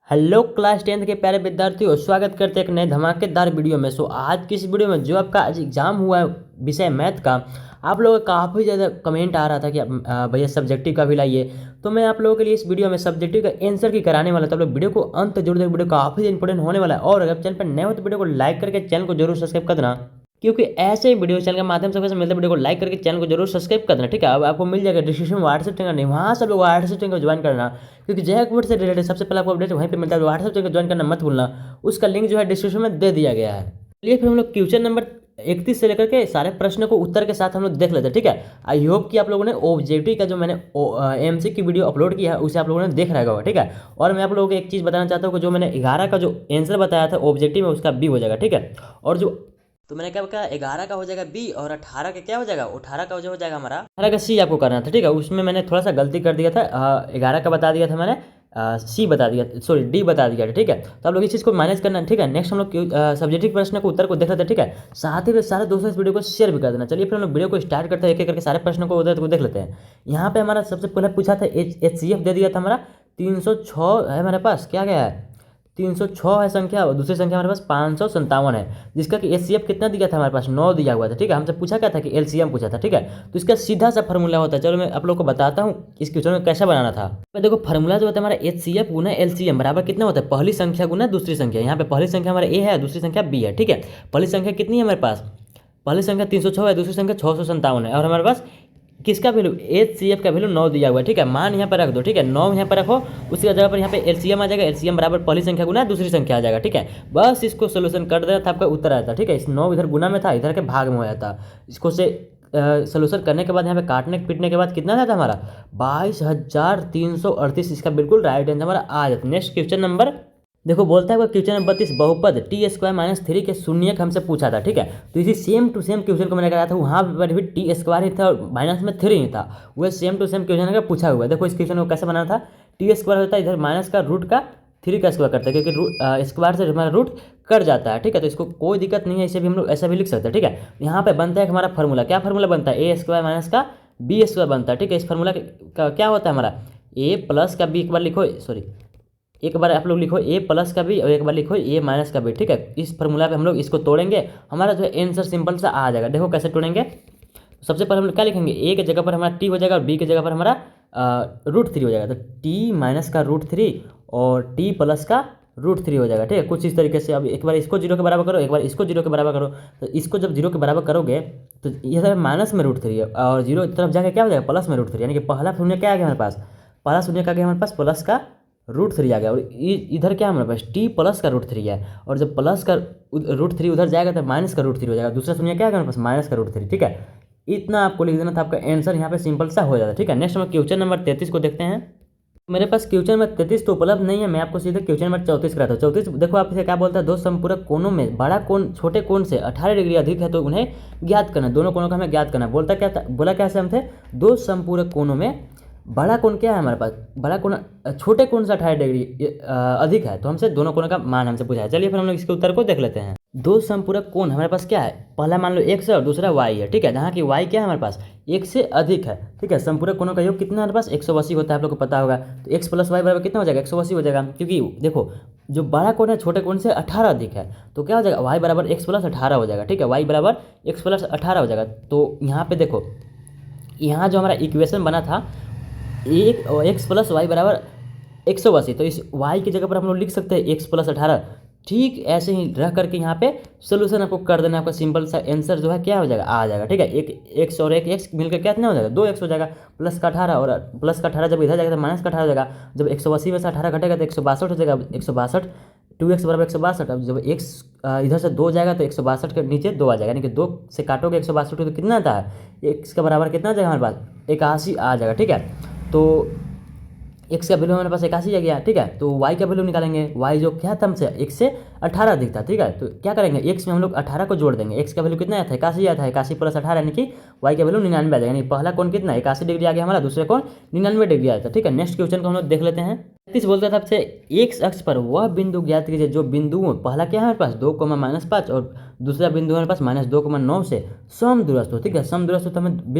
Hello class 10th के प्यारे विद्यार्थियों, स्वागत करते हैं एक नए धमाकेदार वीडियो में। आज की इस वीडियो में जो आपका आज एग्जाम हुआ है विषय मैथ का, आप लोगों का काफ़ी ज़्यादा कमेंट आ रहा था कि भैया सब्जेक्टिव का भी लाइए। तो मैं आप लोगों के लिए इस वीडियो में सब्जेक्टिव का आंसर की कराने वाला था। आप लोग वीडियो को अंत तक जरूर देखें, वीडियो काफ़ी इंपॉर्टेंट होने वाला है। और अगर चैनल पर नए हो तो वीडियो को लाइक करके चैनल को जरूर सब्सक्राइब कर देना, क्योंकि ऐसे ही वीडियो चैनल के माध्यम से मिलते वीडियो को लाइक करके चैनल को जरूर सब्सक्राइब कर देना। ठीक है, अब आपको मिल जाएगा डिस्क्रिप्शन में व्हाट्सएप चैनल, नहीं वहाँ सब लोग व्हाट्सएप चैनल को ज्वाइन करना, क्योंकि जय बोर्ड से रिलेटेड सबसे पहले आपको अपडेट वहीं पे मिलता है। व्हाट्सएप चैनल को ज्वाइन करना मत भूलना, उसका लिंक जो है डिस्क्रिप्शन में दे दिया गया है। चलिए फिर हम लोग क्वेश्चन नंबर 31 से लेकर के सारे प्रश्नों को उत्तर के साथ हम लोग देख लेते हैं। ठीक है, आई होप कि आप लोगों ने ऑब्जेक्टिव का जो मैंने एमसी की वीडियो अपलोड किया है उसे आप लोगों ने देख रहा होगा। ठीक है, और मैं आप लोगों को एक चीज़ बताना चाहता हूँ कि जो मैंने 11 का जो आंसर बताया था ऑब्जेक्टिव में उसका बी हो जाएगा। ठीक है, और जो तो मैंने क्या कहा 11 का हो जाएगा बी और 18 का क्या हो जाएगा, 18 का जो हो जाएगा हमारा 18 का सी आपको करना था। ठीक है, उसमें मैंने थोड़ा सा गलती कर दिया था, 11 का बता दिया था मैंने, सी बता दिया, सॉरी डी बता दिया था। ठीक है, तो आप लोग इस चीज़ को मैनेज करना है। ठीक है, नेक्स्ट हम लोग सब्जेक्टिव प्रश्न को उत्तर को देख लेते हैं। ठीक है, साथ ही सारे दोस्तों इस वीडियो को शेयर भी कर देना। चलिए फिर हम लोग वीडियो को स्टार्ट करते हैं, एक एक करके सारे प्रश्नों को उत्तर को देख लेते हैं। यहाँ पे हमारा सबसे पहले पूछा था HCF दे दिया था हमारा 306 है हमारे पास, क्या गया है 306 है संख्या, और दूसरी संख्या हमारे पास 557 है, जिसका कि HCF कितना दिया था हमारे पास 9 दिया हुआ था। ठीक है, हमसे पूछा क्या था कि LCM पूछा था। ठीक है, तो इसका सीधा सा फार्मूला होता है, चलो मैं आप लोग को बताता हूँ इस क्वेश्चन में कैसे बनाना था। मैं देखो फार्मूला जो होता है हमारा HCF गुना LCM बराबर कितना होता है, पहली संख्या गुना दूसरी संख्या। यहाँ पे पहली संख्या हमारा A है, दूसरी संख्या B है। ठीक है, पहली संख्या कितनी है हमारे पास, पहली संख्या 306 है, दूसरी संख्या 657 है, और हमारे पास किसका वैल्यू HCF का वैल्यू 9 दिया हुआ है। ठीक है, मान यहाँ पर रख दो। ठीक है, 9 यहाँ पर रखो, उसकी जगह पर यहाँ पे LCM आ जाएगा, LCM बराबर पहली संख्या गुना दूसरी संख्या आ जाएगा। ठीक है, बस इसको सोल्यूशन कर देना था, आपका उत्तर आता। ठीक है, इस 9 इधर गुना में था, इधर के भाग में हो जाता। इसको से सोल्यूशन करने के बाद यहाँ पे काटने पीटने के बाद कितना था हमारा 22,338, इसका बिल्कुल राइट आंसर हमारा आ जाता। नेक्स्ट क्वेश्चन नंबर देखो, बोलता है क्वेश्चन नंबर 32 बहुपद t² - 3 के शून्यक हमसे पूछा था। ठीक है, तो इसी सेम टू सेम क्वेश्चन को मैंने कराया था, वहाँ पर भी t² ही था और माइनस में 3 ही था। वह सेम टू सेम क्वेश्चन का पूछा हुआ है। देखो इस क्वेश्चन को कैसे बनाना था, t² होता है इधर माइनस का रूट का 3 का स्क्वायर करते हैं, क्योंकि स्क्वायर से हमारा रूट कट जाता है। ठीक है, तो इसको कोई दिक्कत नहीं है, इसे भी हम लोग ऐसा भी लिख सकते हैं। ठीक है, यहाँ पे बनता है हमारा फार्मूला, क्या फार्मूला बनता है A² - का B² बनता है। ठीक है, इस फार्मूला का क्या होता है हमारा A प्लस का B, एक बार लिखो, सॉरी एक बार आप लोग लिखो A प्लस का B और एक बार लिखो A माइनस का B। ठीक है, इस फार्मूला पे हम लोग इसको तोड़ेंगे, हमारा जो है आंसर सिंपल सा आ जाएगा। देखो कैसे तोड़ेंगे, सबसे पहले हम लोग क्या लिखेंगे, A की जगह पर हमारा T हो जाएगा और B की जगह पर हमारा √3 हो जाएगा। तो T माइनस का √3 और T प्लस का √3 हो जाएगा। ठीक है, कुछ इस तरीके से। अब एक बार इसको 0 के बराबर करो, एक बार इसको 0 के बराबर करो। तो इसको जब 0 के बराबर करोगे तो इधर माइनस में √3 है और 0 की तरफ जाके क्या हो जाएगा प्लस में √3, यानी कि पहला शून्य क्या आ गया हमारे पास, पहला शून्य का आ गया हमारे पास प्लस का √3 आ गया, और इधर क्या हमारे पास T प्लस का √3 है, और जब प्लस का √3 उधर जाएगा तो माइनस का √3 हो जाएगा, दूसरा शून्य क्या है हमारे पास माइनस का √3। ठीक है, इतना आपको लिख देना था, आपका आंसर यहाँ पे सिंपल सा हो जाता है। ठीक है, नेक्स्ट हम क्वेश्चन नंबर 33 को देखते हैं। मेरे पास क्वेश्चन नंबर 33 तो उपलब्ध नहीं है, मैं आपको सीधे क्वेश्चन नंबर 34 कराता हूँ। 34 देखो, आप इसे क्या बोलता है, दो समपूरक कोणों में बड़ा कोण छोटे कोण से 18 डिग्री अधिक है तो उन्हें ज्ञात करना, दोनों कोणों का हमें ज्ञात करना। बोलता क्या था, बोला क्या से हम थे, दो समपूरक कोणों में बड़ा कोण क्या है हमारे पास, बड़ा कोण छोटे कोण से 18 डिग्री अधिक है, तो हमसे दोनों कोणों का मान हमसे पूछा है। चलिए फिर हम लोग इसके उत्तर को देख लेते हैं। दो समपूरक कोण हमारे पास क्या है, पहला मान लो x है और दूसरा y है। ठीक है, जहाँ की y क्या है हमारे पास एक से अधिक है। ठीक है, समपूरक कोणों का योग कितना हमारे पास 180 होता है, आप लोग को पता होगा। तो x + y बराबर कितना हो जाएगा 180 हो जाएगा, क्योंकि देखो जो बड़ा कोण है छोटे कोण से 18 अधिक है, तो क्या हो जाएगा y बराबर x + 18 हो जाएगा। ठीक है, y बराबर x + 18 हो जाएगा। तो यहाँ पे देखो, यहाँ जो हमारा इक्वेशन बना था एक x + y बराबर 180, तो इस y की जगह पर हम लोग लिख सकते हैं x + 18। ठीक ऐसे ही रह करके यहाँ पे सोल्यूशन आपको कर देना, आपका सिंपल सा आंसर जो है क्या हो जाएगा आ जाएगा। ठीक है, एक x और एक x मिलकर कितना हो जाएगा 2x हो जाएगा, प्लस का 18, और प्लस का 18 जब इधर जाएगा तो माइनस का 18 हो जाएगा। जब 180 में से 18 घटेगा तो 162 हो जाएगा, 162 2x बराबर 162। अब जब x इधर से 2 जाएगा तो 162 के नीचे 2 आ जाएगा, यानी कि 2 से काटोगे 162 तो कितना आता है x के बराबर कितना आ जाएगा हमारे पास 81 आ जाएगा। ठीक है, तो x का वैल्यू हमारे पास 81 आ गया। ठीक है, तो y का वैल्यू निकालेंगे, y जो क्या था हमसे x से 18 अधिक था। ठीक है, तो क्या करेंगे x में हम लोग 18 को जोड़ देंगे, x का वैल्यू कितना आता है 81 आता है, 81 + 18 यानी कि y का वैल्यू 99 आ जाएगा, यानी पहला कोण कितना 81 डिग्री आ गया हमारा, दूसरे कोण 99 डिग्री आता है। ठीक है, नेक्स्ट क्वेश्चन को हम लोग देख लेते हैं। 33 बोलता था आपसे x अक्ष पर वह बिंदु ज्ञात कीजिए जो बिंदुओं पहला क्या है हमारे पास 2, -5 और दूसरा बिंदु हमारे पास -2,9 से समदूरस्थ हो। ठीक है, समदूरस्थ तो हमें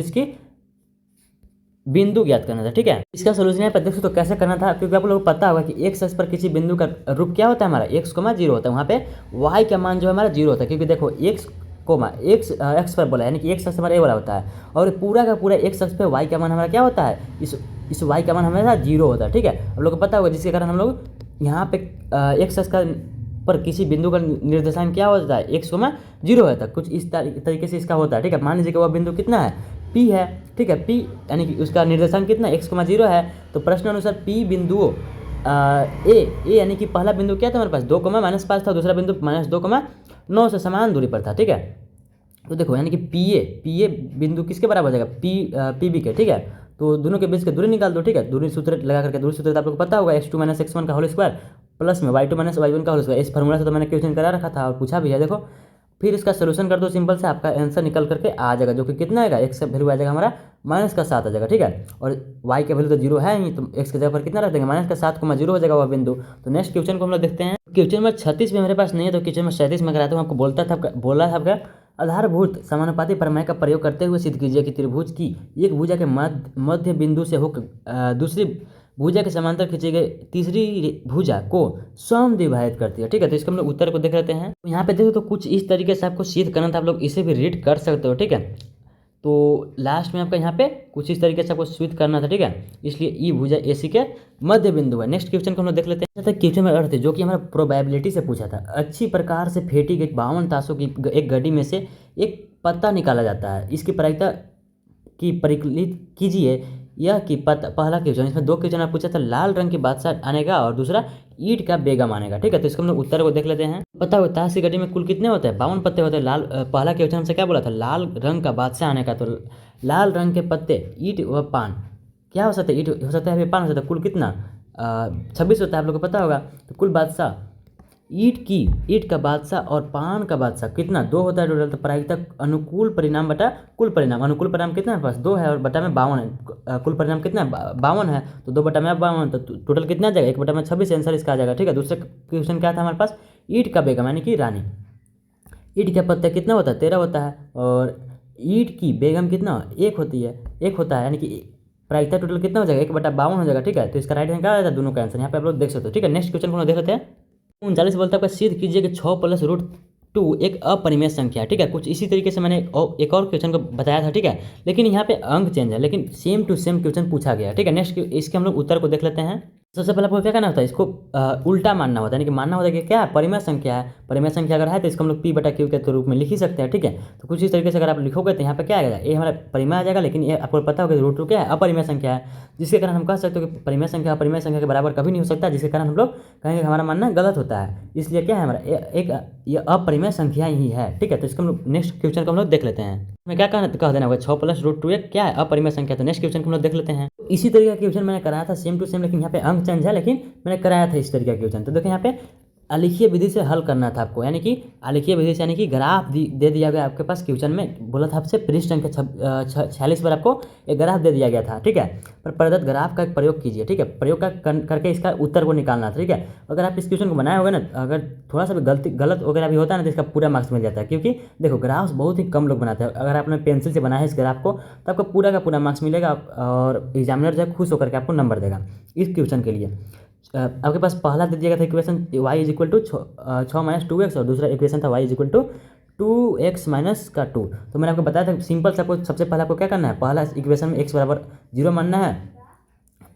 बिंदु ज्ञात करना था। ठीक है, इसका सोल्यूशन यहाँ पर देख सकते हो कैसे करना था, क्योंकि आप लोगों को पता होगा कि एक्स अक्ष पर किसी बिंदु का रूप क्या होता है हमारा एक्स कोमा जीरो होता है, वहाँ पे वाई का मान जो है हमारा जीरो होता है, क्योंकि देखो एक्स कोमा एक्स एक्स पर बोला यानी कि एक्स अक्ष हमारा ए वाला होता है और पूरा का पूरा एक्स अक्ष पे वाई का मान हमारा क्या होता है, इस वाई का मान हमारा जीरो होता है। ठीक है, आप लोग को पता होगा, जिसके कारण हम लोग यहाँ पे एक्स अक्ष का पर किसी बिंदु का निर्देशांक क्या होता है एक्स कोमा जीरो होता है, कुछ इस तरीके से इसका होता है। ठीक है, मान लीजिए कि वह बिंदु कितना है पी है। ठीक है, पी यानी कि उसका निर्देशांक कितना एक्स कोमा जीरो है, तो प्रश्न अनुसार पी बिंदुओं ए यानी कि पहला बिंदु क्या था हमारे पास 2,-5 था, दूसरा बिंदु -2,9 से समान दूरी पर था। ठीक है, तो देखो यानी कि पी ए बिंदु किसके बराबर हो जाएगा पी बी के। ठीक है, तो दोनों के बीच की दूरी निकाल दो। ठीक है, दूरी सूत्र लगा करके, दूरी सूत्र आप लोग को पता होगा x2 - x1 का होल स्क्वायर प्लस में y2 - y1 का होल स्क्वायर। इस फार्मूला से तो मैंने क्वेश्चन करा रखा था और पूछा भी है। देखो फिर इसका सोल्यूशन कर दो सिंपल से, आपका आंसर निकल करके आ जाएगा, जो कि कितना आएगा एक्स का वैल्यू आ जाएगा हमारा -7 आ जाएगा। ठीक है, और y का वैल्यू तो जीरो है ही, तो x के जगह पर कितना रख देंगे -7, जीरो हो जाएगा वह बिंदु। तो नेक्स्ट क्वेश्चन को हम लोग देखते हैं। क्वेश्चन नंबर 36 में मेरे पास नहीं है, तो क्वेश्चन नंबर 37 में कराता हूँ। आपको बोला था आपका आधारभूत समानुपाती प्रमेय का प्रयोग करते हुए सिद्ध कीजिए कि त्रिभुज की एक भुजा के मध्य बिंदु से होकर दूसरी भुजा के समांतर खींची गई तीसरी भुजा को समद्विभाजित करती है। ठीक है, तो इसका हम लोग उत्तर को देख लेते हैं। यहाँ पे देखो तो कुछ इस तरीके से आपको सिद्ध करना था, आप लोग इसे भी रीड कर सकते हो। ठीक है, तो लास्ट में आपका यहाँ पे कुछ इस तरीके से आपको सिद्ध करना था। ठीक है, इसलिए ई भुजा एसी के मध्य बिंदु है। नेक्स्ट क्वेश्चन को हम लोग देख लेते हैं। क्वेश्चन में अर्थ है जो कि हमारा प्रोबेबिलिटी से पूछा था। अच्छी प्रकार से फेंटी गई 52 ताशों की एक घड़ी में से एक पत्ता निकाला जाता है, इसकी प्रायिकता की परिकलित कीजिए। यह कि पहला क्वेश्चन, इसमें दो क्वेश्चन आप पूछा था, लाल रंग की बादशाह आनेगा और दूसरा ईंट का बेगम आनेगा। ठीक है, तो इसको हम लोग उत्तर को देख लेते हैं। पता हो ताश की गड्डी में कुल कितने होते हैं 52 पत्ते होते हैं। पहला क्वेश्चन हमसे क्या बोला था, लाल रंग का बादशाह आने का, तो लाल रंग के पत्ते ईंट व पान क्या हो सकता है, ईंट हो सकता है पान हो सकता है। कुल कितना 26 होता है, आप लोग को पता होगा। तो कुल बादशाह ईंट का बादशाह और पान का बादशाह कितना 2 होता है टोटल। तो प्रायिकता अनुकूल परिणाम बटा कुल परिणाम, अनुकूल परिणाम कितना है पास 2 है और बटा में 52 है। कुल परिणाम कितना है 52 है, तो 2 बटा में 52, तो टोटल कितना आ जाएगा 1 बटा में 26 आंसर इसका आ जाएगा। ठीक है, दूसरा क्वेश्चन क्या था हमारे पास, ईंट का बेगम यानी कि रानी। ईंट के पत्ते कितना होता है 13 होता है और ईंट की बेगम कितना 1 होती है, 1 होता है, यानी कि प्रायिकता टोटल कितना हो जाएगा 1 बटा 52 हो जाएगा। ठीक है, तो इसका राइट हैंड क्या आएगा दोनों का आंसर यहाँ पे आप लोग देख सकते हो। ठीक है, नेक्स्ट क्वेश्चन को देख लेते हैं। 39 बोलता है आपका सिद्ध कीजिए कि 6 + √2 एक अपरिमेय संख्या है। ठीक है, कुछ इसी तरीके से मैंने एक और क्वेश्चन को बताया था। ठीक है, लेकिन यहाँ पे अंक चेंज है, लेकिन सेम टू सेम क्वेश्चन पूछा गया। ठीक है, नेक्स्ट इसके हम लोग उत्तर को देख लेते हैं। सबसे पहले आपको क्या करना होता है, इसको उल्टा मानना होता है, यानी कि मानना होता है कि क्या है परिमेय संख्या है। परिमेय संख्या अगर है तो इसको हम लोग P/Q के रूप में लिख ही सकते हैं। ठीक है, तो कुछ इस तरीके से अगर आप लिखोगे तो यहाँ पे क्या आएगा, ये हमारा परिमेय आ जाएगा, लेकिन ये आपको पता होगा √2 क्या है अपरिमेय संख्या है, जिसके कारण हम कह सकते हो कि परिमेय संख्या अपरिमेय संख्या के बराबर कभी नहीं हो सकता, जिसके कारण हम लोग कहेंगे हमारा मानना गलत होता है। इसलिए क्या है हमारा एक ये अपरिमेय संख्या ही है। ठीक है, तो इसको हम लोग नेक्स्ट क्वेश्चन को हम लोग देख लेते हैं। मैं क्या कह देना होगा 6 + √2 एक क्या है अपरिमेय संख्या। तो नेक्स्ट क्वेश्चन को हम लोग देख लेते हैं। इसी तरीके का क्वेश्चन मैंने कराया था सेम टू सेम, लेकिन यहाँ पे अंक चेंज है, लेकिन मैंने कराया था इस तरीके का क्वेश्चन। तो देखिए यहाँ पे आलेखीय विधि से हल करना था आपको, यानी कि आलेखीय विधि से यानी कि ग्राफ दे दिया गया आपके पास क्वेश्चन में, बोला था आपसे पृष्ठ संख्या 46 पर आपको एक ग्राफ दे दिया गया था। ठीक है, पर प्रदत्त ग्राफ का प्रयोग कीजिए। ठीक है, प्रयोग करके इसका उत्तर को निकालना था। ठीक है, अगर आप इस क्वेश्चन को बनाए होगे ना, अगर थोड़ा सा भी गलत वगैरह भी होता है ना, तो इसका पूरा मार्क्स मिल जाता है, क्योंकि देखो ग्राफ्स बहुत ही कम लोग बनाते हैं। अगर आपने पेंसिल से बनाया है इस ग्राफ को तो आपको पूरा का पूरा मार्क्स मिलेगा और एग्जामिनर जो है खुश होकर के आपको नंबर देगा इस क्वेश्चन के लिए। आपके पास पहला दे दिया गया था इक्वेशन y = 6 - 2x और दूसरा इक्वेशन था y = 2x - 2। तो मैंने आपको बताया था सिंपल से, आपको सबसे पहले आपको क्या करना है, पहला इक्वेशन में x = 0 मानना है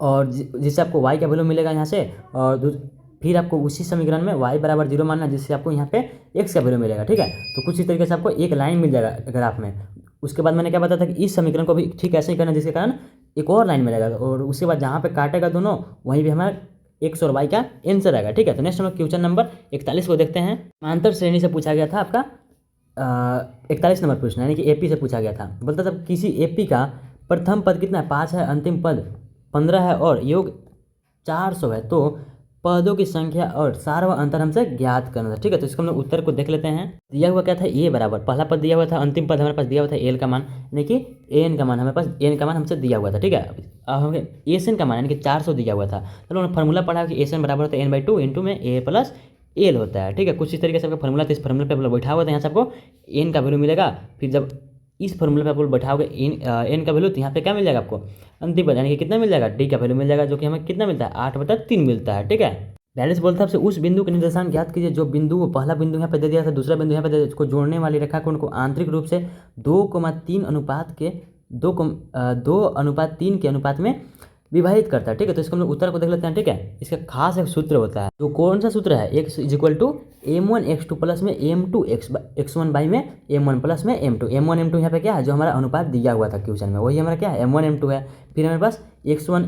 और जिससे आपको y का वैल्यू मिलेगा यहाँ से, और फिर आपको उसी समीकरण में y = 0 मानना है, जिससे आपको यहाँ पे x का वैल्यू मिलेगा। ठीक है, तो कुछ इस तरीके से आपको एक लाइन मिल जाएगा ग्राफ में। उसके बाद मैंने क्या बताया था कि इस समीकरण को भी ठीक ऐसे ही करना, जिसके कारण एक और लाइन मिलेगा, और उसके बाद जहाँ पे काटेगा दोनों वहीं भी हमारा x और y का आंसर आएगा। ठीक है, तो नेक्स्ट हम लोग क्वेश्चन नंबर 41 को देखते हैं। समांतर श्रेणी से पूछा गया था आपका 41 नंबर प्रश्न, यानी कि एपी से पूछा गया था। बोलता था किसी एपी का प्रथम पद कितना है 5 है, अंतिम पद 15 है और योग 400 है, तो पदों की संख्या और सार व अंतर हमसे ज्ञात करना था। ठीक है, तो इसको हम लोग उत्तर को देख लेते हैं। दिया हुआ क्या था ए बराबर, पहला पद दिया हुआ था, अंतिम पद हमारे पास दिया हुआ था एल का मान, यानी कि एन का मान हमारे पास एन का मान हमसे दिया हुआ था। ठीक है, अब हमें एसन का मान यानी कि 400 दिया हुआ था। चलो हमने फार्मूला पढ़ा कि एसन बराबर होता है n/2 इंटू में ए प्लस एल होता है। ठीक है, कुछ इस तरीके से आपका फार्मूला था, इस फार्मूला पे बैठा हुआ था, यहाँ से आपको एन का वैल्यू मिलेगा। फिर जब इस फॉर्मूला पे आप लोग बैठाओगे एन का वैल्यू, तो यहाँ पे क्या मिल जाएगा आपको अंतिम पद, यानी कि कितना मिल जाएगा, डी का वैल्यू मिल जाएगा, जो कि हमें कितना मिलता है 8/3 मिलता है। ठीक है, बैलेंस बोलता है आपसे उस बिंदु के निर्देशांक ज्ञात कीजिए जो बिंदु वो पहला बिंदु यहाँ पे दे दिया था, दूसरा बिंदु यहाँ पे दे दिया, इसको जोड़ने वाली रेखा को उनको आंतरिक रूप से 2,3 अनुपात के 2:3 के अनुपात में विभाजित करता है। ठीक है, तो इसको हम लोग उत्तर को देख लेते हैं। ठीक है, इसका खास एक सूत्र होता है, तो कौन सा सूत्र है, x = m1x2 प्लस में m2 x1 बाई में m1 प्लस में m2। m1 m2 यहाँ पे क्या है, जो हमारा अनुपात दिया हुआ था क्वेश्चन में, वही हमारा क्या है m1 m2 है। फिर हमारे पास x1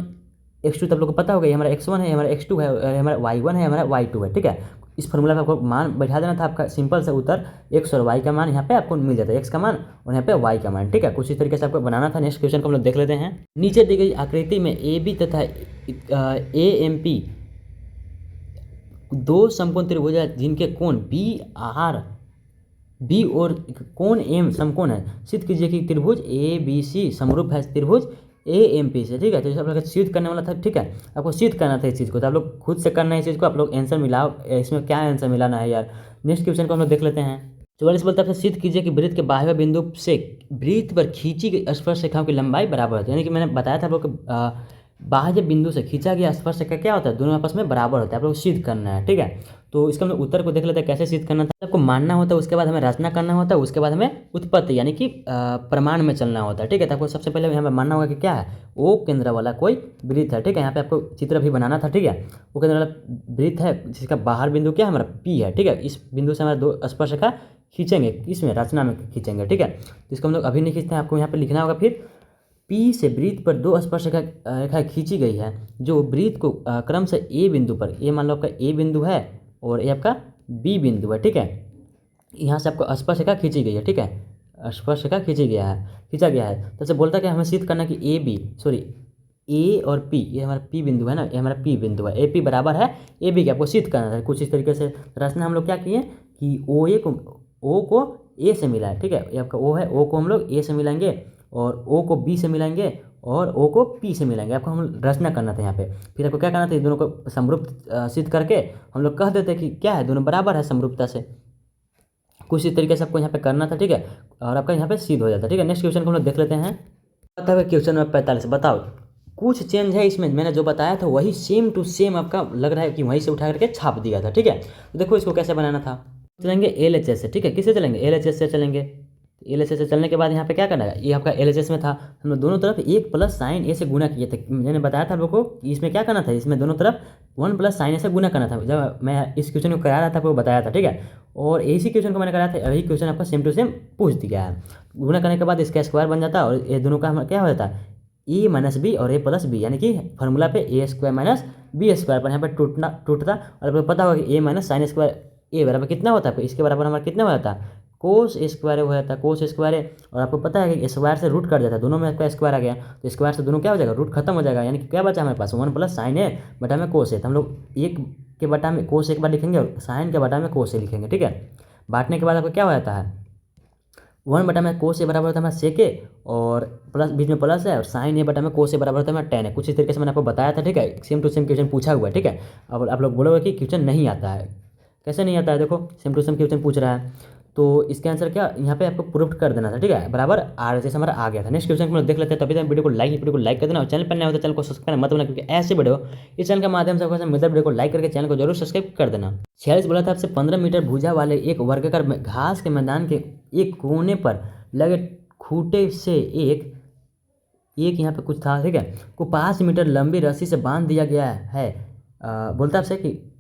x2 तब लोग को पता होगा, ये हमारा x1 है, हमारा x2 है, हमारा y1 है, हमारा y2 है। ठीक है, इस फॉर्मूला पे आपको मान बैठा देना था, आपका सिंपल सा उत्तर x और y का मान यहाँ पे आपको मिल जाता है, x का मान और यहाँ पे y का मान। ठीक है, कुछ इस तरीके से आपको बनाना था। नेक्स्ट क्वेश्चन को हम लोग देख लेते हैं। नीचे दी गई आकृति में AB तथा AMP दो समकोण त्रिभुज है जिनके कोण बी और कोण M समकोण है, सिद्ध कीजिए कि त्रिभुज ABC समरूप है त्रिभुज AMP से। ठीक है, तो आप लोग सिद्ध करने वाला था। ठीक है, आपको सिद्ध करना था इस चीज़ को, तो आप लोग खुद से करना है इस चीज़ को, आप लोग आंसर मिलाओ, इसमें क्या आंसर मिलाना है यार। नेक्स्ट क्वेश्चन को हम लोग देख लेते हैं। 44 बोलता है सिद्ध कीजिए कि वृत्त के बाह्य बिंदु से वृत्त पर खींची गई स्पर्श रेखाओं की लंबाई बराबर होती है। यानी कि मैंने बताया था आप लोग बाह्य बिंदु से खींचा गया स्पर्श रेखा क्या होता है, दोनों आपस में बराबर होता है, आप लोग सिद्ध करना है। ठीक है, तो इसका हम लोग उत्तर को देख लेते हैं कैसे सिद्ध करना था। आपको मानना होता है, उसके बाद हमें रचना करना होता है, उसके बाद हमें उत्पत्ति यानी कि प्रमाण में चलना होता है। ठीक है, तो आपको सबसे पहले यहाँ पे मानना होगा कि क्या है, ओ केंद्र वाला कोई वृत्त है। ठीक है, यहाँ पे आपको चित्र भी बनाना था। ठीक है, वो केंद्र वाला वृत्त है जिसका बाहर बिंदु क्या है हमारा पी है। ठीक है, इस बिंदु से हमारा दो स्पर्श रेखा खींचेंगे, इसमें रचना में खींचेंगे। ठीक है, तो इसको हम लोग अभी नहीं खींचते हैं, आपको यहाँ पे लिखना होगा। फिर पी से वृत्त पर दो स्पर्श रेखा खींची गई है जो वृत्त को क्रम से ए बिंदु पर, ये मान लो आपका ए बिंदु है और ये आपका बी बिंदु है। ठीक है, यहाँ से आपको स्पर्श रेखा खींची गई है। ठीक है, स्पर्श रेखा खींचा गया है। तो से बोलता है कि हमें सिद्ध करना कि ए और पी, ये हमारा पी बिंदु है ना, ये हमारा पी बिंदु है, ए पी बराबर है ए बी के, आपको सिद्ध करना था। कुछ इस तरीके से रचना हम लोग क्या किए कि ओ को ए से मिला है। ठीक है, ये आपका ओ है, ओ को हम लोग ए से मिलाएंगे और ओ को बी से मिलाएंगे और ओ को पी से मिलाएंगे, आपको हम रचना करना था यहाँ पे। फिर आपको क्या करना था, दोनों को समरूप सिद्ध करके हम लोग कह देते कि क्या है, दोनों बराबर है समरूपता से। कुछ इस तरीके से आपको यहाँ पे करना था। ठीक है, और आपका यहाँ पे सिद्ध हो जाता है। ठीक है, नेक्स्ट क्वेश्चन को हम लोग देख लेते हैं। बताओ क्वेश्चन नंबर 45, बताओ कुछ चेंज है इसमें, मैंने जो बताया था वही सेम टू सेम आपका लग रहा है कि वहीं से उठा करके छाप दिया था। ठीक है, तो देखो इसको कैसे बनाना था। चलेंगे LHS से। ठीक है, किससे चलेंगे, LHS से चलेंगे। LHS से चलने के बाद यहाँ पे क्या करना है, ये आपका LHS में था, हम लोग दोनों तरफ 1 + sin a से गुना किए थे। मैंने बताया था आप लोगों को इसमें क्या करना था, इसमें दोनों तरफ 1 + sin a से गुना करना था, जब मैं इस क्वेश्चन को करा रहा था आपको बताया था। ठीक है, और इसी क्वेश्चन को मैंने कराया था, यही क्वेश्चन आपका सेम टू सेम पूछ दिया है। गुना करने के बाद इसका स्क्वायर बन जाता है और ये दोनों का हमारा क्या हो जाता है, ए - बी और a + b, यानी कि फॉर्मूला पे a² - b² पर यहाँ पर टूटता। और आपको पता होगा कि a - sin² a बराबर कितना होता है, इसके बराबर हमारा कितना हो जाता है, कोस स्क्वायर हो जाता है, कोस स्क्वायर है। और आपको पता है कि स्क्वायर से रूट कट जाता है, दोनों में आपका स्क्वायर आ गया, तो स्क्वायर से दोनों क्या हो जाएगा, रूट खत्म हो जाएगा, यानी कि क्या बचा हमारे पास 1 + sin a बटा में कोस a। तो हम लोग 1 के बटा में कोस एक बार लिखेंगे और साइन के बटा में कोस a लिखेंगे। ठीक है, बांटने के बाद आपको क्या हो जाता है, 1 बटा में कोस a बराबर होता है हमारा सेक a, और प्लस बीच में प्लस है, और साइन a बटा में कोस a बराबर होता है हमारा tan a। कुछ इस तरीके से मैंने आपको बताया था। ठीक है, सेम टू सेम क्वेश्चन पूछा हुआ है। ठीक है, अब आप लोग बोलोगे कि क्वेश्चन नहीं आता है, कैसे नहीं आता है, देखो सेम टू सेम क्वेश्चन पूछ रहा है, तो इसका आंसर क्या यहाँ पे आपको प्रूफ कर देना था। ठीक है, बराबर आर जैसे हमारा आ गया था। नेक्स्ट क्वेश्चन को देख लेते हैं। तभी तो वीडियो को लाइक कर देना और चैनल पर नया होता है चैनल को सब्सक्राइब मत करना, क्योंकि ऐसे वीडियो इस चैनल के माध्यम से आपको मिलता है। वीडियो को लाइक करके चैनल को जरूर सब्सक्राइब कर देना। 46 बोला था आपसे 15 मीटर भुजा वाले एक वर्गाकार घास के मैदान के एक कोने पर लगे खूंटे से एक यहाँ पे कुछ था। ठीक है, को 5 मीटर लंबी रस्सी से बांध दिया गया है। बोलता आपसे कि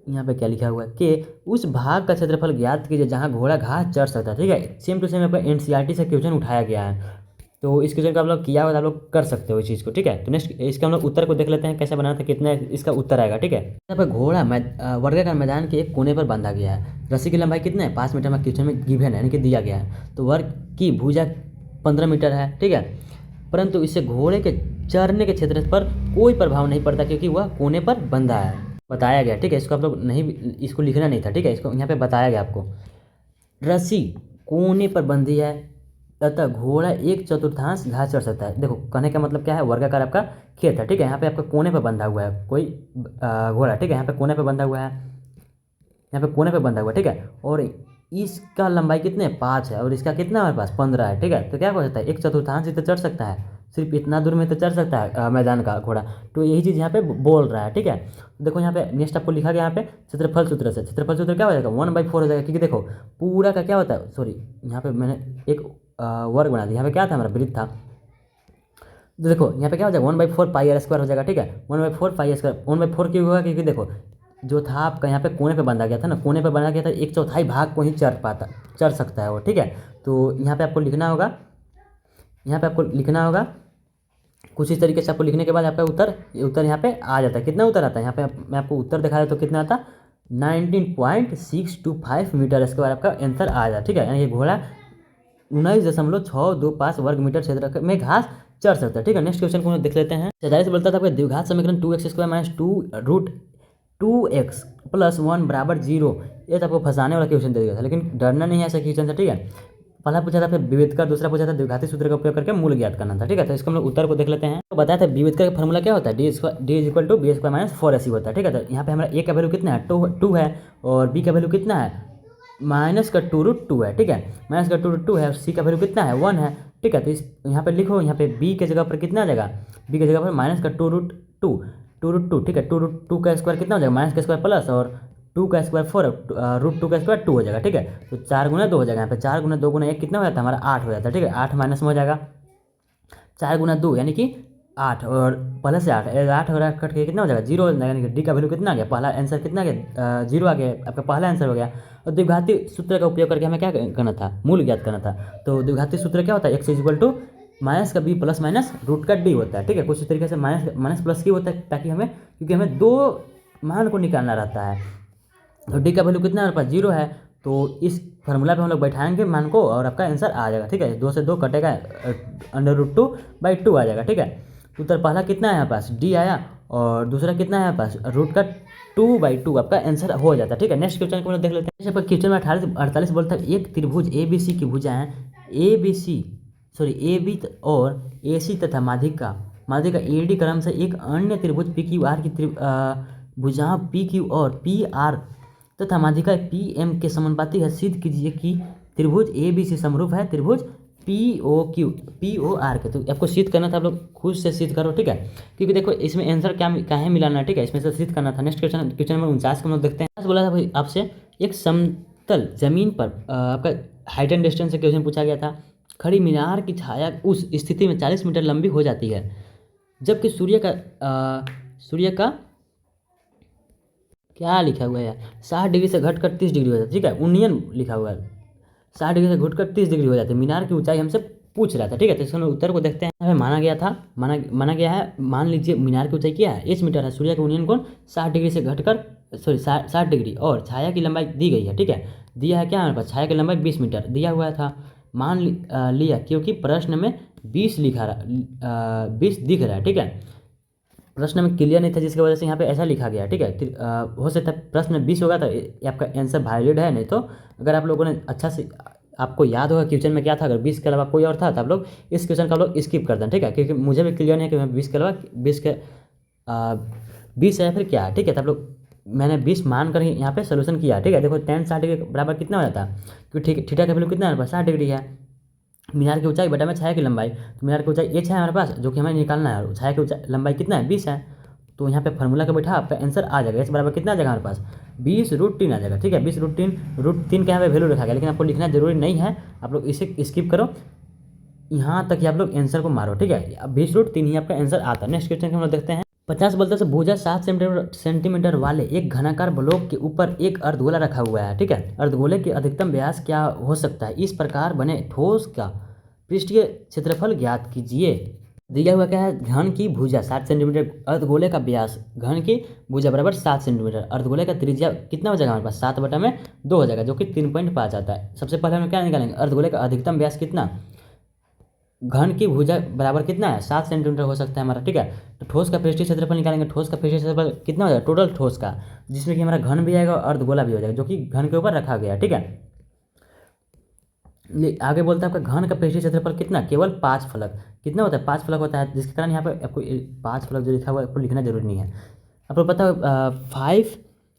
यहाँ पे क्या लिखा हुआ है कि उस भाग का क्षेत्रफल ज्ञात कीजिए जहाँ घोड़ा घास चढ़ सकता है। ठीक है, सेम टू सेम आपका NCERT से क्वेश्चन उठाया गया है, तो इस क्वेश्चन का आप लोग किया हुआ आप लोग कर सकते हो इस चीज़ को। ठीक है, तो नेक्स्ट इसका हम लोग उत्तर को देख लेते हैं कैसे बनाना था, कितना इसका उत्तर आएगा। ठीक है, यहाँ पर घोड़ा वर्गाकार मैदान के एक कोने पर बांधा गया है, रस्सी की लंबाई कितना है 5 मीटर में क्वेश्चन में गिवन है, यानी कि दिया गया है, तो वर्ग की भुजा 15 मीटर है। ठीक है, परंतु इससे घोड़े के चढ़ने के क्षेत्र पर कोई प्रभाव नहीं पड़ता क्योंकि वह कोने पर बंधा है, बताया गया। ठीक है, इसको आप लोग नहीं, इसको लिखना नहीं था। ठीक है, इसको यहाँ पे बताया गया आपको, रस्सी कोने पर बंधी है अतः घोड़ा 1/4 घास चढ़ सकता है। देखो कहने का मतलब क्या है, वर्गाकार आपका खेत है। ठीक है, यहाँ पे आपका कोने पर बंधा हुआ है कोई घोड़ा। ठीक है, यहाँ पे कोने पर बंधा हुआ है, यहाँ पे कोने पे बंधा हुआ है। ठीक है, और इसका लंबाई कितने 5 है और इसका कितना हमारे पास 15 है, ठीक है। तो क्या हो सकता है, एक चतुर्थांश तो चढ़ सकता है, सिर्फ इतना दूर में तो चढ़ सकता है मैदान का घोड़ा। तो यही चीज़ यहाँ पे बोल रहा है, ठीक है। देखो यहाँ पे नेक्स्ट आपको लिखा गया यहाँ पे क्षेत्रफल सूत्र से, क्षेत्रफल सूत्र क्या हो जाएगा 1/4 हो जाएगा, क्योंकि देखो पूरा का क्या होता है, सॉरी यहाँ पे मैंने एक वर्ग बना दिया, यहाँ पे क्या था हमारा वृत्त था। तो देखो यहाँ पे क्या हो जाएगा 1/4 पाई आर स्क्वायर हो जाएगा, ठीक है। 1/4 पाई आर स्क्वायर 1/4 क्यों होगा, क्योंकि देखो जो था आपका यहाँ पे कोने पे बंधा गया था ना, कोने पे बना गया था, 1/4 भाग को ही चढ़ सकता है वो, ठीक है। तो यहाँ पे आपको लिखना होगा, यहाँ पे आपको लिखना होगा कुछ इस तरीके से। आपको लिखने के बाद आपका उत्तर यहाँ पे आ जाता है। कितना उत्तर आता है यहाँ पे मैं आपको उत्तर दिखा देता हूँ, तो कितना आता 19.625 मीटर स्क्वायर आपका आंसर आ जाता है, ठीक है। यानी ये घोड़ा 19.625 वर्ग मीटर क्षेत्र में घास चढ़ सकता है, ठीक है। नेक्स्ट क्वेश्चन को देख लेते हैं। सदाई से बोलता था आपका द्विघात समीकरण 2x² - 2√2x + 1 = 0। ये तो आपको फंसाने वाला क्वेश्चन दे दिया था, लेकिन डरना नहीं है ऐसा क्वेश्चन था, ठीक है। पहला पूछा था फिर विविधकर, दूसरा पूछा था द्विघाती सूत्र का उपयोग करके मूल ज्ञात करना था, ठीक है। तो इसको हम लोग उत्तर को देख लेते हैं। तो बताया था विविधकर का फॉर्मूला क्या होता है, d = b² - 4ac होता है, ठीक है। तो यहाँ पे हमारा a का वैल्यू कितना है 2 है और b का वैल्यू कितना है -√2 है, ठीक है। -√2 है और c का वैल्यू कितना है 1 है, ठीक है। तो इस यहाँ पे लिखो, यहाँ पे b के जगह पर कितना आ जाएगा, b के जगह पर -√2, ठीक है। 2√2 का स्क्वायर कितना हो जाएगा माइनस का स्क्वायर प्लस और 2 का स्क्वायर 4, √2 का स्क्वायर 2 हो जाएगा, ठीक है। तो 4 × 2 हो जाएगा, यहाँ पे 4 × 2 × 1 कितना हो जाता है हमारा 8 हो जाता है, ठीक है। 8 माइनस में हो जाएगा 4 × 2 यानी कि 8 और पहले से 8 और 8 कट के कितना हो जाएगा 0 हो जाएगा, यानी कि डी का वैल्यू कितना आ गया, पहला आंसर कितना आ गया 0 आ गया, आपका पहला आंसर हो गया। और द्विघाती सूत्र का उपयोग करके हमें क्या करना था, मूल ज्ञात करना था। तो द्विघाती सूत्र क्या होता है, x = माइनस का b प्लस माइनस रूट का d होता है, ठीक है। कुछ इस तरीके से माइनस प्लस की होता है, ताकि हमें, क्योंकि हमें दो मान को निकालना रहता है। तो d का वैल्यू कितना हमारे पास 0 है, तो इस फार्मूला पे हम लोग बैठाएंगे मान को और आपका आंसर आ जाएगा, ठीक है। 2 से 2 कटेगा, √2/2 आ जाएगा, ठीक है। उत्तर पहला कितना है यहाँ पास d आया और दूसरा कितना है यहाँ पास √2/2 आपका आंसर हो जाता है, ठीक है। नेक्स्ट क्वेश्चन को हम लोग देख लेते हैं। आपका क्वेश्चन में 18 से 48 बोलता है एक त्रिभुज ABC की भुजाएं AB और AC तथा माध्यिका AD क्रम से एक अन्य त्रिभुज PQR की भुजाओं PQ और PR तथा माध्यिका PM के समानुपाती है। सिद्ध कीजिए कि त्रिभुज ABC समरूप है त्रिभुज POR के। तो आपको सिद्ध करना था, आप लोग खुद से सिद्ध करो, ठीक है। क्योंकि देखो इसमें आंसर क्या काहे मिलाना है, ठीक है, इसमें से सिद्ध करना था। नेक्स्ट क्वेश्चन नंबर 49 को हम लोग देखते हैं। बोला था भाई आपसे एक समतल जमीन पर आपका हाइट एंड डिस्टेंस से क्वेश्चन पूछा गया था। खड़ी मीनार की छाया उस स्थिति में 40 मीटर लंबी हो जाती है जबकि सूर्य का क्या लिखा हुआ है यार 60 डिग्री से घटकर 30 डिग्री हो जाता है, ठीक है। उन्नयन लिखा हुआ है, 60 डिग्री से घटकर 30 डिग्री हो जाती है। मीनार की ऊंचाई हमसे पूछ रहा था, ठीक है। तो इसमें उत्तर को देखते हैं। माना गया है, मान लीजिए मीनार की ऊंचाई क्या है h मीटर है, सूर्य का उन्नयन कोण 60 डिग्री से घटकर 60 डिग्री और छाया की लंबाई दी गई है, ठीक है। दिया है क्या हमारे पास, छाया की लंबाई 20 मीटर दिया हुआ था। मान लिया क्योंकि प्रश्न में 20 दिख रहा है, ठीक है। प्रश्न में क्लियर नहीं था, जिसकी वजह से यहाँ पे ऐसा लिखा गया, ठीक है। हो सकता है प्रश्न में 20 होगा तो आपका आंसर वैलिड है, नहीं तो अगर आप लोगों ने अच्छा से आपको याद होगा क्वेश्चन में क्या था, अगर 20 के अलावा कोई और था तो आप लोग इस क्वेश्चन का आप लोग स्किप कर दें, ठीक है। क्योंकि मुझे भी क्लियर नहीं है कि मैं 20 के अलावा 20 है फिर क्या है, ठीक है। तो आप लोग मैंने 20 मान कर ही यहाँ पे सोल्यूशन किया, ठीक है। देखो tan 60 डिग्री बराबर कितना हो जाता है, क्योंकि ठीक थीटा का वैल्यू कितना है 60 डिग्री है। मीनार की ऊंचाई बटा में छाया की लंबाई, तो मीनार की ऊंचाई h है हमारे पास, जो कि हमें निकालना है, और छाया की लंबाई कितना है 20 है। तो यहाँ पे फार्मूला का बैठा आपका आंसर आ जाएगा, h बराबर कितना आ जाएगा हमारे पास 20√3 आ जाएगा, ठीक है। 20√3 का यहाँ पे वैल्यू रखा गया, लेकिन आपको लिखना जरूरी नहीं है, आप लोग इसे स्किप करो, यहाँ तक ही आप लोग आंसर को मारो, ठीक है। 20√3 ही आपका आंसर आता है। नेक्स्ट क्वेश्चन हम लोग देखते हैं। 50 बोलते से भुजा 7 सेंटीमीटर वाले एक घनाकार ब्लॉक के ऊपर एक अर्धगोला रखा हुआ है, ठीक है। अर्धगोले के अधिकतम व्यास क्या हो सकता है, इस प्रकार बने ठोस का पृष्ठीय क्षेत्रफल ज्ञात कीजिए। दिया हुआ क्या है, घन की भुजा 7 सेंटीमीटर, अर्धगोले का व्यास घन की भुजा बराबर 7 सेंटीमीटर, अर्धगोले का त्रिज्या कितना हो जाएगा हमारे पास 7/2 हो जाएगा, जो कि 3.5 आता है। सबसे पहले हम क्या निकालेंगे, अर्धगोले का अधिकतम व्यास कितना, घन की भुजा बराबर कितना है 7 सेंटीमीटर हो सकता है हमारा, ठीक है। तो ठोस का पृष्ठीय क्षेत्रफल निकालेंगे, ठोस का पृष्ठीय क्षेत्रफल कितना हो जाएगा टोटल ठोस का, जिसमें कि हमारा घन भी आएगा और अर्धगोला भी हो जाएगा, जो कि घन के ऊपर रखा गया है, ठीक है। आगे बोलता है आपका घन का पृष्ठीय क्षेत्रफल कितना, केवल 5 फलक कितना होता है 5 फलक होता है, जिसके कारण यहाँ पर आपको 5 फलक जो लिखा हुआ है आपको लिखना जरूरी नहीं है। आपको पता है 5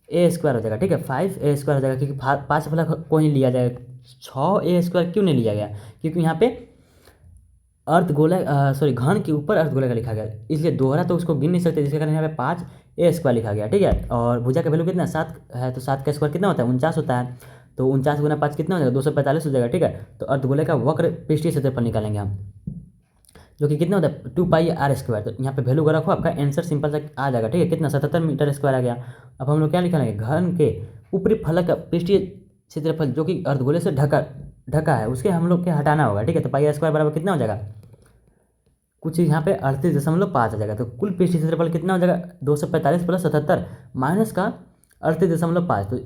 ए स्क्वायर हो जाएगा, ठीक है। 5 ए स्क्वायर हो जाएगा, क्योंकि 5 वाला को ही लिया जाएगा। 6 ए स्क्वायर क्यों नहीं लिया गया, क्योंकि यहाँ पे अर्धगोला सॉरी घन के ऊपर अर्धगोला का लिखा गया, इसलिए दोहरा तो उसको गिन नहीं सकते, जिसके कारण यहाँ पे 5 ए स्क्वायर लिखा गया, ठीक है। और भुजा का वैल्यू कितना 7 है, तो 7 का स्क्वायर कितना होता है 49 होता है, तो 49 गुना 5 कितना हो जाएगा 245 हो जाएगा, ठीक है। तो अर्धगोले का वक्र पृष्ठीय क्षेत्रफल निकालेंगे हम, जो कि कितना होता है 2πr²। तो यहाँ पे वैल्यू को रखो, आपका आंसर सिंपल सा आ जाएगा, ठीक है। कितना 77 मीटर स्क्वायर आ गया। अब हम लोग क्या निकालेंगे, घन के ऊपरी फलक का पृष्ठीय क्षेत्रफल जो कि अर्धगोले से ढका है, उसके हम लोग के हटाना होगा, ठीक है। तो πr² बराबर कितना हो जाएगा, कुछ यहाँ पे 38.5 आ जाएगा। तो कुल पृष्ठीय क्षेत्रफल कितना हो जाएगा 245 प्लस 77 माइनस का 38.5। तो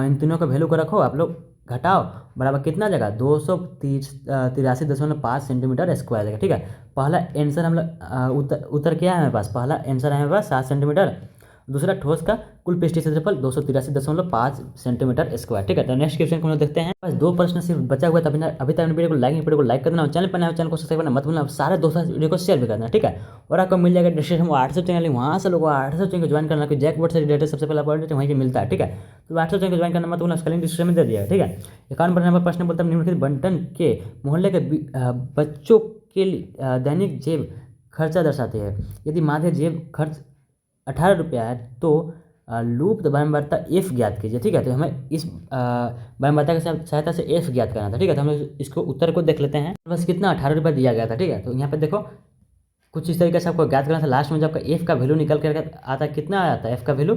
इन तीनों का वैल्यू को रखो आप लोग, घटाओ, बराबर कितना आ जाएगा 283.5 सेंटीमीटर स्क्वायर जाएगा, ठीक है। पहला आंसर हम लोग उत्तर क्या है हमारे पास, पहला आंसर है हमारे पास 7 सेंटीमीटर, दूसरा ठोस का कुल पृष्ठीय क्षेत्रफल 283.5 सेंटीमीटर स्क्वायर, ठीक है। तो नेक्स्ट क्वेश्चन को हम लोग देखते हैं। बस 2 प्रश्न सिर्फ बचा हुआ था। अभी तक वीडियो को लाइक कर देना, चैनल पर नया चैनल को सब्सक्राइब करना मत भूलना, सारे दोस्तों वीडियो को शेयर भी करना, ठीक है। और आपको मिल जाएगा डिस्क्रिप्शन में व्हाट्सएप चैनल, वहाँ से लोग व्हाट्सएप चैनल को ज्वाइन करना, कि जैकबोर्ड से रिलेटेड सबसे पहला अपडेट वहीं पे मिलता है, ठीक है। तो व्हाट्सएप चैनल को ज्वाइन करना मत भूलना, उसका लिंक डिस्क्रिप्शन में दे दिया, ठीक है। 51 नंबर प्रश्न बोलता है निम्नलिखित बंटन के मोहल्ले के बच्चों के दैनिक जेब खर्चा दर्शाते हैं। यदि माध्य जेब खर्च 18 रुपया है तो लूप वार्ता एफ ज्ञात कीजिए, ठीक है। तो हमें इस वार्ता की सहायता से एफ ज्ञात करना था, ठीक है। तो हम इसको उत्तर को देख लेते हैं। बस कितना 18 रुपया दिया गया था, ठीक है। तो यहाँ पे देखो कुछ इस तरीके से आपको ज्ञात करना था। लास्ट में जब आपका एफ का वैल्यू निकल कर आता है, कितना आया था एफ का वैल्यू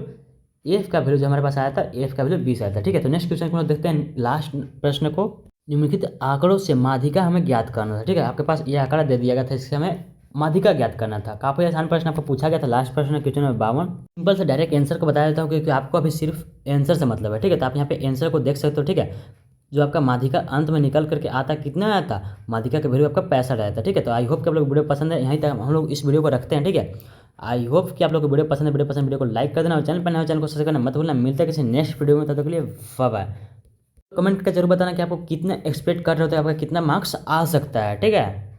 जो हमारे पास आया था, एफ का वैल्यू 20 आया था, ठीक है। तो नेक्स्ट क्वेश्चन को देखते हैं, लास्ट प्रश्न को। निम्नलिखित आंकड़ों से माध्यिका हमें ज्ञात करना था, ठीक है। आपके पास ये आंकड़ा दे दिया गया था, इससे हमें माध्यिका ज्ञात करना था। काफ़ी आसान प्रश्न आपको पूछा गया था लास्ट प्रश्न क्वेश्चन नंबर 52। सिंपल से डायरेक्ट आंसर को बता देता हूँ, क्योंकि आपको अभी सिर्फ आंसर से मतलब है, ठीक है। तो आप यहाँ पे आंसर को देख सकते हो, ठीक है। जो आपका माध्यिका अंत में निकल करके आता कितना आया था, माध्यिका का वैल्यू आपका 65 आया था, ठीक है। तो आई होप कि आप लोग वीडियो पसंद है, यहीं तक हम लोग इस वीडियो को रखते हैं, ठीक है। आई होप कि आप लोग को वीडियो पसंद है। वीडियो को लाइक कर देना और चैनल पर नया चैनल को सब्सक्राइब करना मत भूलना। मिलता है किसी नेक्स्ट वीडियो में, तब तक के लिए बाय बाय। कमेंट का जरूर बताना कि आपको कितना एक्सपेक्ट कर रहे हो, तो आपका कितना मार्क्स आ सकता है, ठीक है।